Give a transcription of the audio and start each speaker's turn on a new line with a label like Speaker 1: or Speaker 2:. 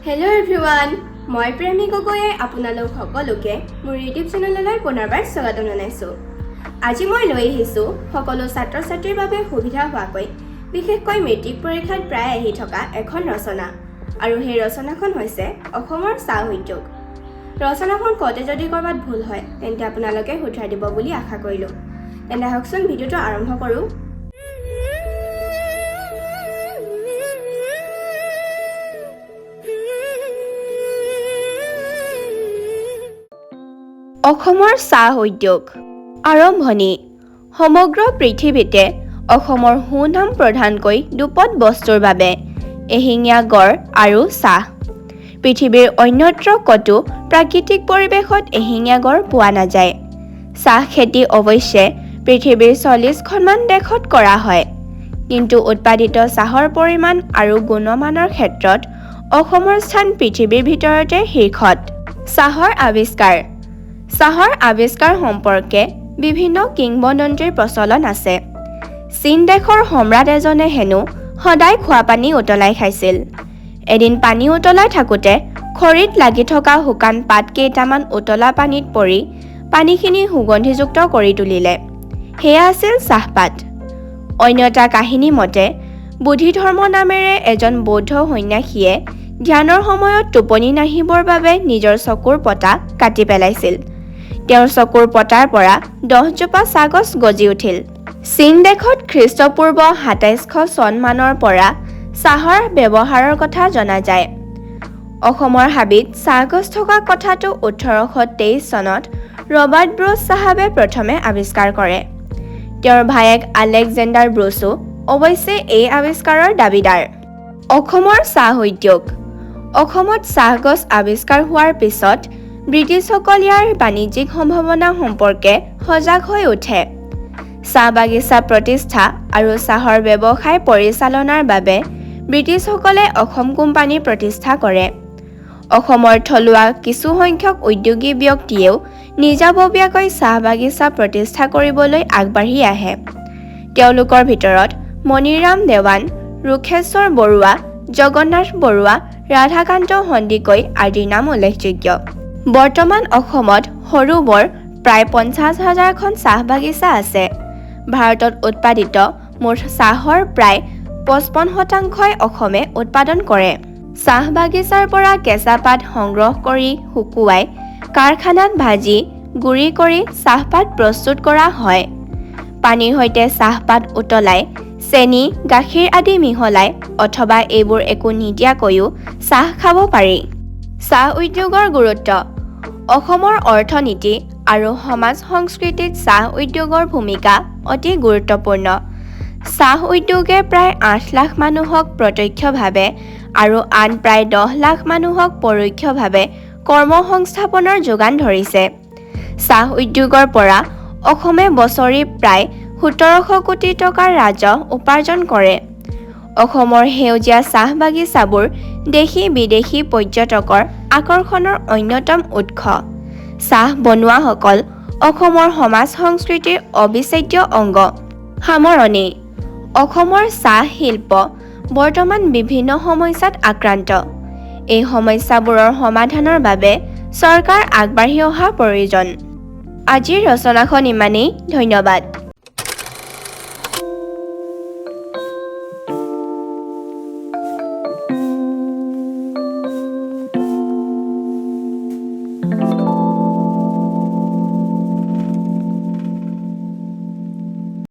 Speaker 1: Hello everyone! মই প্ৰেমী গগৈয়ে আপোনালোক সকলোকে মোৰ ইউটিউব চেনেললৈ পুনৰবাৰ স্বাগতম জনাইছোঁ। আজি মই লৈ আহিছোঁ সকলো ছাত্ৰ-ছাত্ৰীৰ বাবে সুবিধা হোৱাকৈ বিশেষকৈ মেট্ৰিক পৰীক্ষাত প্ৰায় আহি থকা এখন ৰচনা আৰু সেই ৰচনাখন হৈছে অসমৰ চাহ উদ্যোগ। ৰচনাখন কওঁতে যদি ক'ৰবাত ভুল হয় তেন্তে আপোনালোকে শুধৰাই দিব বুলি আশা কৰিলোঁ। তেন্তে আহকচোন ভিডিঅ'টো আৰম্ভ কৰোঁ। অসমৰ চাহ উদ্যোগ আৰম্ভণি। সমগ্ৰ পৃথিৱীতে অসমৰ সুনাম প্ৰধানকৈ দুপদ বস্তুৰ বাবে এশিঙীয়া গড় আৰু চাহ। পৃথিৱীৰ অন্যত্ৰ ক'তো প্ৰাকৃতিক পৰিৱেশত এশিঙীয়া গড় পোৱা নাযায়। চাহ খেতি অৱশ্যে পৃথিৱীৰ 40খনমান দেশত কৰা হয়, কিন্তু উৎপাদিত চাহৰ পৰিমাণ আৰু গুণমানৰ ক্ষেত্ৰত অসমৰ স্থান পৃথিৱীৰ ভিতৰতে শীৰ্ষত। চাহৰ আৱিষ্কাৰ। চাহৰ আৱিষ্কাৰ সম্পৰ্কে বিভিন্ন কিংবদন্তিৰ প্ৰচলন আছে। চীন দেশৰ সম্ৰাট এজনে হেনো সদায় খোৱা পানী উতলাই খাইছিল। এদিন পানী উতলাই থাকোঁতে খৰিত লাগি থকা শুকান পাত কেইটামান উতলা পানীত পৰি পানীখিনি সুগন্ধিযুক্ত কৰি তুলিলে। সেয়া আছিল চাহপাত। অন্য এটা কাহিনী মতে বোধিধৰ্ম নামেৰে এজন বৌদ্ধ সন্যাসীয়ে ধ্যানৰ সময়ত টোপনি নাহিবৰ বাবে নিজৰ চকুৰ পতা কাটি পেলাইছিল। তেওঁৰ চকুৰ পতাৰ পৰা 10 জোপা চাহগছ গজি উঠিল। চীন দেশত খ্ৰীষ্টপূৰ্ব 2700 চনমানৰ পৰা চাহৰ ব্যৱহাৰৰ কথা জনা যায়। অসমৰ হাবিত চাহগছ থকা কথাটো 1823 চনত ৰবাৰ্ট ব্ৰুচ চাহাবে প্ৰথমে আৱিষ্কাৰ কৰে। তেওঁৰ ভায়েক আলেকজেণ্ডাৰ ব্ৰুচো অৱশ্যে এই আৱিষ্কাৰৰ দাবীদাৰ। অসমৰ চাহ উদ্যোগ। অসমত চাহগছ আৱিষ্কাৰ হোৱাৰ পিছত ব্ৰিটিছসকল ইয়াৰ বাণিজ্যিক সম্ভাৱনা সম্পৰ্কে সজাগ হৈ উঠে। চাহ বাগিচা প্ৰতিষ্ঠা আৰু চাহৰ ব্যৱসায় পৰিচালনাৰ বাবে ব্ৰিটিছসকলে অসম কোম্পানী প্ৰতিষ্ঠা কৰে। অসমৰ থলুৱা কিছুসংখ্যক উদ্যোগী ব্যক্তিয়েও নিজাববীয়াকৈ চাহ বাগিচা প্ৰতিষ্ঠা কৰিবলৈ আগবাঢ়ি আহে। তেওঁলোকৰ ভিতৰত মণিৰাম দেৱান, ৰোষেশ্বৰ বৰুৱা, জগন্নাথ বৰুৱা, ৰাধাকান্ত সন্দিকৈ আদিৰ নাম উল্লেখযোগ্য। বৰ্তমান অসমত সৰু বৰ প্ৰায় 50,000খন চাহ বাগিচা আছে। ভাৰতত উৎপাদিত মুঠ চাহৰ প্ৰায় 55% অসমে উৎপাদন কৰে। চাহ বাগিচাৰ পৰা কেঁচা পাত সংগ্ৰহ কৰি শুকুৱাই কাৰখানাত ভাজি গুৰি কৰি চাহপাত প্ৰস্তুত কৰা হয়। পানীৰ সৈতে চাহপাত উতলাই চেনি, গাখীৰ আদি মিহলাই অথবা এইবোৰ একো নিদিয়াকৈও চাহ খাব পাৰি। চাহ উদ্যোগৰ গুৰুত্ব। অসমৰ অৰ্থনীতি আৰু সমাজ সংস্কৃতিত চাহ উদ্যোগৰ ভূমিকা অতি গুৰুত্বপূৰ্ণ। চাহ উদ্যোগে প্ৰায় 8 লাখ মানুহক প্ৰত্যক্ষভাৱে আৰু আন প্ৰায় 10 লাখ মানুহক পৰোক্ষভাৱে কৰ্মসংস্থাপনৰ যোগান ধৰিছে। চাহ উদ্যোগৰ পৰা অসমে বছৰি প্ৰায় 1700 কোটি টকাৰ ৰাজহ উপাৰ্জন কৰে। অসমৰ সেউজীয়া চাহ বাগিচাবোৰ দেশী বিদেশী পৰ্যটকৰ আকৰ্ষণৰ অন্যতম উৎস। চাহ বনুৱাসকল অসমৰ সমাজ সংস্কৃতিৰ অবিচ্ছেদ্য অংগ। সামৰণি। অসমৰ চাহ শিল্প বৰ্তমান বিভিন্ন সমস্যাত আক্ৰান্ত। এই সমস্যাবোৰৰ সমাধানৰ বাবে চৰকাৰ আগবাঢ়ি অহা প্ৰয়োজন। আজিৰ ৰচনাখন ইমানেই। ধন্যবাদ।